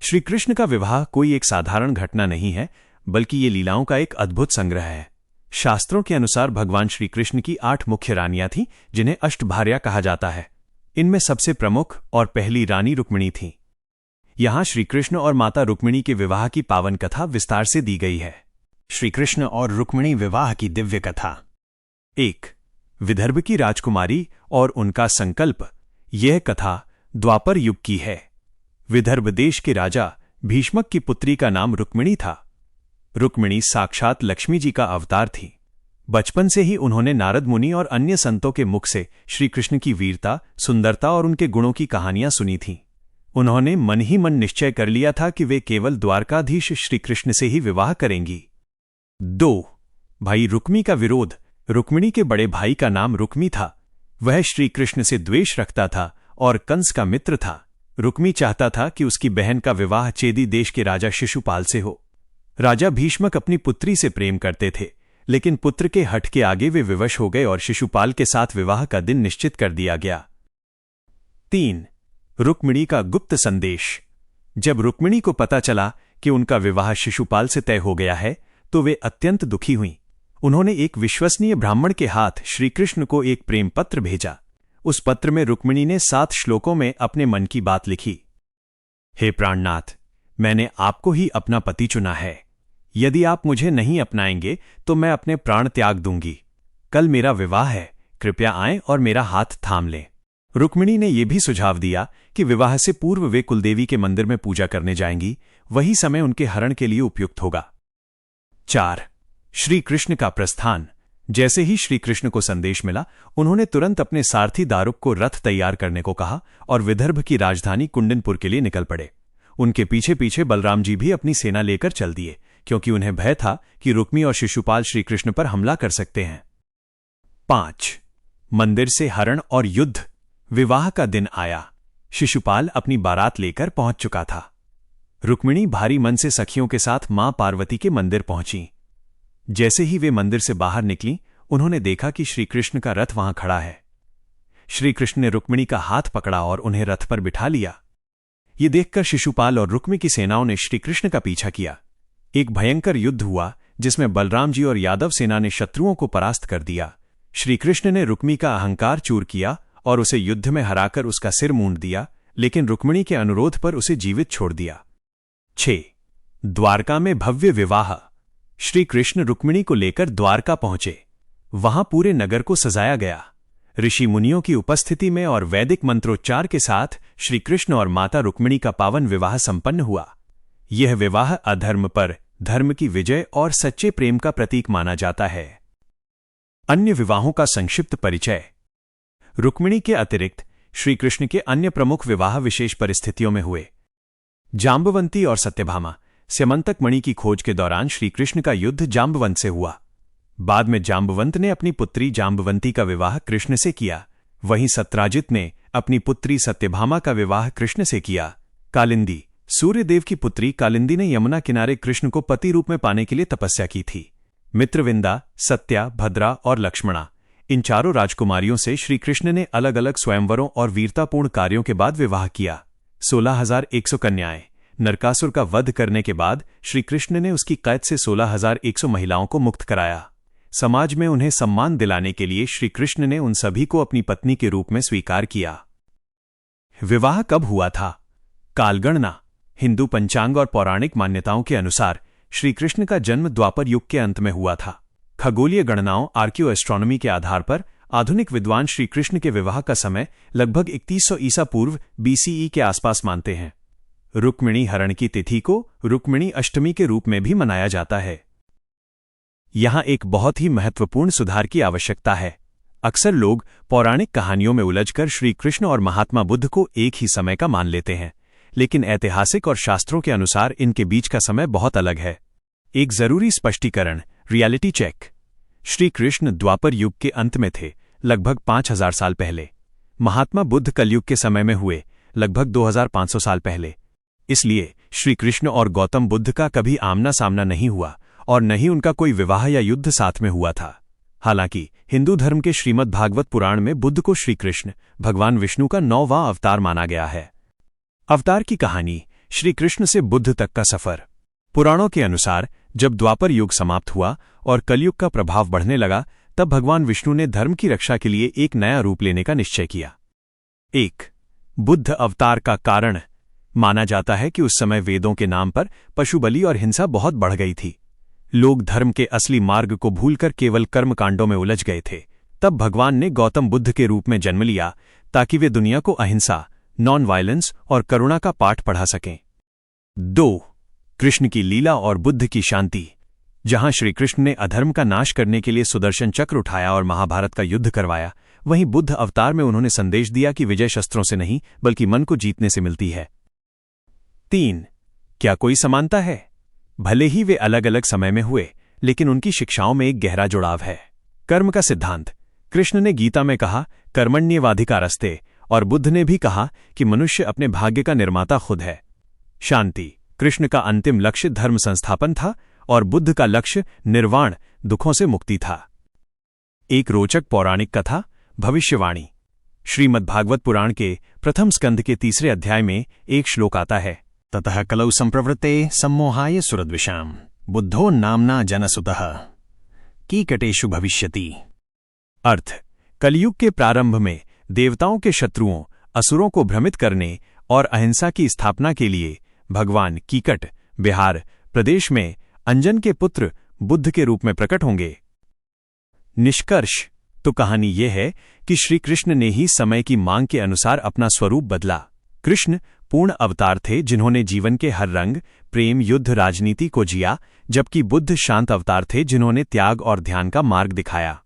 श्री कृष्ण का विवाह कोई एक साधारण घटना नहीं है, बल्कि ये लीलाओं का एक अद्भुत संग्रह है। शास्त्रों के अनुसार भगवान श्री कृष्ण की 8 मुख्य रानियां थीं, जिन्हें अष्टभार्या कहा जाता है। इनमें सबसे प्रमुख और पहली रानी रुक्मिणी थी। यहां श्री कृष्ण और माता रुक्मिणी के विवाह की पावन कथा विस्तार से दी गई है। श्री कृष्ण और रुक्मिणी विवाह की दिव्य कथा। 1. विदर्भ की राजकुमारी और उनका संकल्प। यह कथा द्वापर युग की है। विदर्भ देश के राजा भीष्मक की पुत्री का नाम रुक्मिणी था। रुक्मिणी साक्षात लक्ष्मी जी का अवतार थी। बचपन से ही उन्होंने नारद मुनि और अन्य संतों के मुख से श्री कृष्ण की वीरता, सुंदरता और उनके गुणों की कहानियां सुनी थीं। उन्होंने मन ही मन निश्चय कर लिया था कि वे केवल द्वारकाधीश श्री कृष्ण से ही विवाह करेंगी। 2. भाई रुक्मी का विरोध। रुक्मिणी के बड़े भाई का नाम रुक्मी था। वह श्री कृष्ण से द्वेष रखता था और कंस का मित्र था। रुक्मी चाहता था कि उसकी बहन का विवाह चेदी देश के राजा शिशुपाल से हो। राजा भीष्मक अपनी पुत्री से प्रेम करते थे, लेकिन पुत्र के हठ के आगे वे विवश हो गए और शिशुपाल के साथ विवाह का दिन निश्चित कर दिया गया। 3. रुक्मिणी का गुप्त संदेश। जब रुक्मिणी को पता चला कि उनका विवाह शिशुपाल से तय हो गया है, तो वे अत्यंत दुखी हुईं। उन्होंने एक विश्वसनीय ब्राह्मण के हाथ श्री कृष्ण को एक प्रेम पत्र भेजा। उस पत्र में रुक्मिणी ने 7 श्लोकों में अपने मन की बात लिखी। हे प्राणनाथ, मैंने आपको ही अपना पति चुना है। यदि आप मुझे नहीं अपनाएंगे तो मैं अपने प्राण त्याग दूंगी। कल मेरा विवाह है, कृपया आएं और मेरा हाथ थाम लें। रुक्मिणी ने यह भी सुझाव दिया कि विवाह से पूर्व वे कुलदेवी के मंदिर में पूजा करने जाएंगी। वही समय उनके हरण के लिए उपयुक्त होगा। 4. श्री कृष्ण का प्रस्थान। जैसे ही श्री कृष्ण को संदेश मिला, उन्होंने तुरंत अपने सारथी दारुक को रथ तैयार करने को कहा और विदर्भ की राजधानी कुंडनपुर के लिए निकल पड़े। उनके पीछे पीछे बलराम जी भी अपनी सेना लेकर चल दिए, क्योंकि उन्हें भय था कि रुक्मी और शिशुपाल श्री कृष्ण पर हमला कर सकते हैं। 5. मंदिर से हरण और युद्ध। विवाह का दिन आया। शिशुपाल अपनी बारात लेकर पहुंच चुका था। रुक्मिणी भारी मन से सखियों के साथ मां पार्वती के मंदिर पहुंची। जैसे ही वे मंदिर से बाहर निकलीं, उन्होंने देखा कि श्री कृष्ण का रथ वहां खड़ा है। श्री कृष्ण ने रुक्मिणी का हाथ पकड़ा और उन्हें रथ पर बिठा लिया। ये देखकर शिशुपाल और रुक्मी की सेनाओं ने श्री कृष्ण का पीछा किया। एक भयंकर युद्ध हुआ, जिसमें बलराम जी और यादव सेना ने शत्रुओं को परास्त कर दिया। श्री कृष्ण ने रुक्मी का अहंकार चूर किया और उसे युद्ध में हराकर उसका सिर मूंड दिया, लेकिन रुक्मिणी के अनुरोध पर उसे जीवित छोड़ दिया। 6. द्वारका में भव्य विवाह। श्री कृष्ण रुक्मिणी को लेकर द्वारका पहुंचे। वहां पूरे नगर को सजाया गया। ऋषि मुनियों की उपस्थिति में और वैदिक मंत्रोच्चार के साथ श्री कृष्ण और माता रुक्मिणी का पावन विवाह संपन्न हुआ। यह विवाह अधर्म पर धर्म की विजय और सच्चे प्रेम का प्रतीक माना जाता है। अन्य विवाहों का संक्षिप्त परिचय। रुक्मिणी के अतिरिक्त श्री कृष्ण के अन्य प्रमुख विवाह विशेष परिस्थितियों में हुए। जांबवंती और सत्यभामा। स्यमंतक मणि की खोज के दौरान श्री कृष्ण का युद्ध जांबवंत से हुआ। बाद में जांबवंत ने अपनी पुत्री जांबवंती का विवाह कृष्ण से किया। वहीं सत्राजित ने अपनी पुत्री सत्यभामा का विवाह कृष्ण से किया। कालिंदी। सूर्यदेव की पुत्री कालिंदी ने यमुना किनारे कृष्ण को पति रूप में पाने के लिए तपस्या की थी। मित्रविंदा, सत्या, भद्रा और लक्ष्मणा, इन चारों राजकुमारियों से श्री कृष्ण ने अलग अलग स्वयंवरों और वीरतापूर्ण कार्यों के बाद विवाह किया। 16,100 कन्याएं। नरकासुर का वध करने के बाद श्री कृष्ण ने उसकी कैद से 16,100 महिलाओं को मुक्त कराया। समाज में उन्हें सम्मान दिलाने के लिए श्री कृष्ण ने उन सभी को अपनी पत्नी के रूप में स्वीकार किया। विवाह कब हुआ था? कालगणना। हिंदू पंचांग और पौराणिक मान्यताओं के अनुसार श्री कृष्ण का जन्म द्वापर युग के अंत में हुआ था। खगोलीय गणनाओं आर्कियो एस्ट्रोनॉमी के आधार पर आधुनिक विद्वान श्री कृष्ण के विवाह का समय लगभग 3100 ईसा पूर्व BCE के आसपास मानते हैं। रुक्मिणी हरण की तिथि को रुक्मिणी अष्टमी के रूप में भी मनाया जाता है। यहां एक बहुत ही महत्वपूर्ण सुधार की आवश्यकता है। अक्सर लोग पौराणिक कहानियों में उलझकर श्री कृष्ण और महात्मा बुद्ध को एक ही समय का मान लेते हैं, लेकिन ऐतिहासिक और शास्त्रों के अनुसार इनके बीच का समय बहुत अलग है। एक जरूरी स्पष्टीकरण, रियलिटी चेक। श्री कृष्ण द्वापर युग के अंत में थे, लगभग 5000 साल पहले। महात्मा बुद्ध कलयुग के समय में हुए, लगभग 2500 साल पहले। इसलिए श्री कृष्ण और गौतम बुद्ध का कभी आमना सामना नहीं हुआ और न ही उनका कोई विवाह या युद्ध साथ में हुआ था। हालांकि हिंदू धर्म के श्रीमद् भागवत पुराण में बुद्ध को श्री कृष्ण भगवान विष्णु का 9वां अवतार माना गया है। अवतार की कहानी श्री कृष्ण से बुद्ध तक का सफर। पुराणों के अनुसार जब द्वापर युग समाप्त हुआ और कलयुग का प्रभाव बढ़ने लगा, तब भगवान विष्णु ने धर्म की रक्षा के लिए एक नया रूप लेने का निश्चय किया। 1. बुद्ध अवतार का कारण। माना जाता है कि उस समय वेदों के नाम पर पशु बलि और हिंसा बहुत बढ़ गई थी। लोग धर्म के असली मार्ग को भूलकर केवल कर्मकांडों में उलझ गए थे। तब भगवान ने गौतम बुद्ध के रूप में जन्म लिया ताकि वे दुनिया को अहिंसा, नॉन वायलेंस और करुणा का पाठ पढ़ा सकें। 2. कृष्ण की लीला और बुद्ध की शांति। जहां श्री कृष्ण ने अधर्म का नाश करने के लिए सुदर्शन चक्र उठाया और महाभारत का युद्ध करवाया, वहीं बुद्ध अवतार में उन्होंने संदेश दिया कि विजय शस्त्रों से नहीं बल्कि मन को जीतने से मिलती है। 3. क्या कोई समानता है? भले ही वे अलग अलग समय में हुए, लेकिन उनकी शिक्षाओं में एक गहरा जुड़ाव है। कर्म का सिद्धांत। कृष्ण ने गीता में कहा कर्मण्येवाधिकारस्ते, और बुद्ध ने भी कहा कि मनुष्य अपने भाग्य का निर्माता खुद है। शांति। कृष्ण का अंतिम लक्ष्य धर्म संस्थापन था और बुद्ध का लक्ष्य निर्वाण, दुखों से मुक्ति था। एक रोचक पौराणिक कथा, भविष्यवाणी। श्रीमद्भागवत पुराण के प्रथम स्कंद के 3 अध्याय में एक श्लोक आता है, ततः कलौ संप्रवृत्ते सम्मोहाय सुरद्विषाम् बुद्धो नाम्ना जनसुतः कीकटेषु भविष्यति। अर्थ, कलयुग के प्रारंभ में देवताओं के शत्रुओं असुरों को भ्रमित करने और अहिंसा की स्थापना के लिए भगवान कीकट बिहार प्रदेश में अंजन के पुत्र बुद्ध के रूप में प्रकट होंगे। निष्कर्ष तो कहानी यह है कि श्री कृष्ण ने ही समय की मांग के अनुसार अपना स्वरूप बदला। कृष्ण पूर्ण अवतार थे जिन्होंने जीवन के हर रंग, प्रेम, युद्ध, राजनीति को जिया, जबकि बुद्ध शांत अवतार थे जिन्होंने त्याग और ध्यान का मार्ग दिखाया।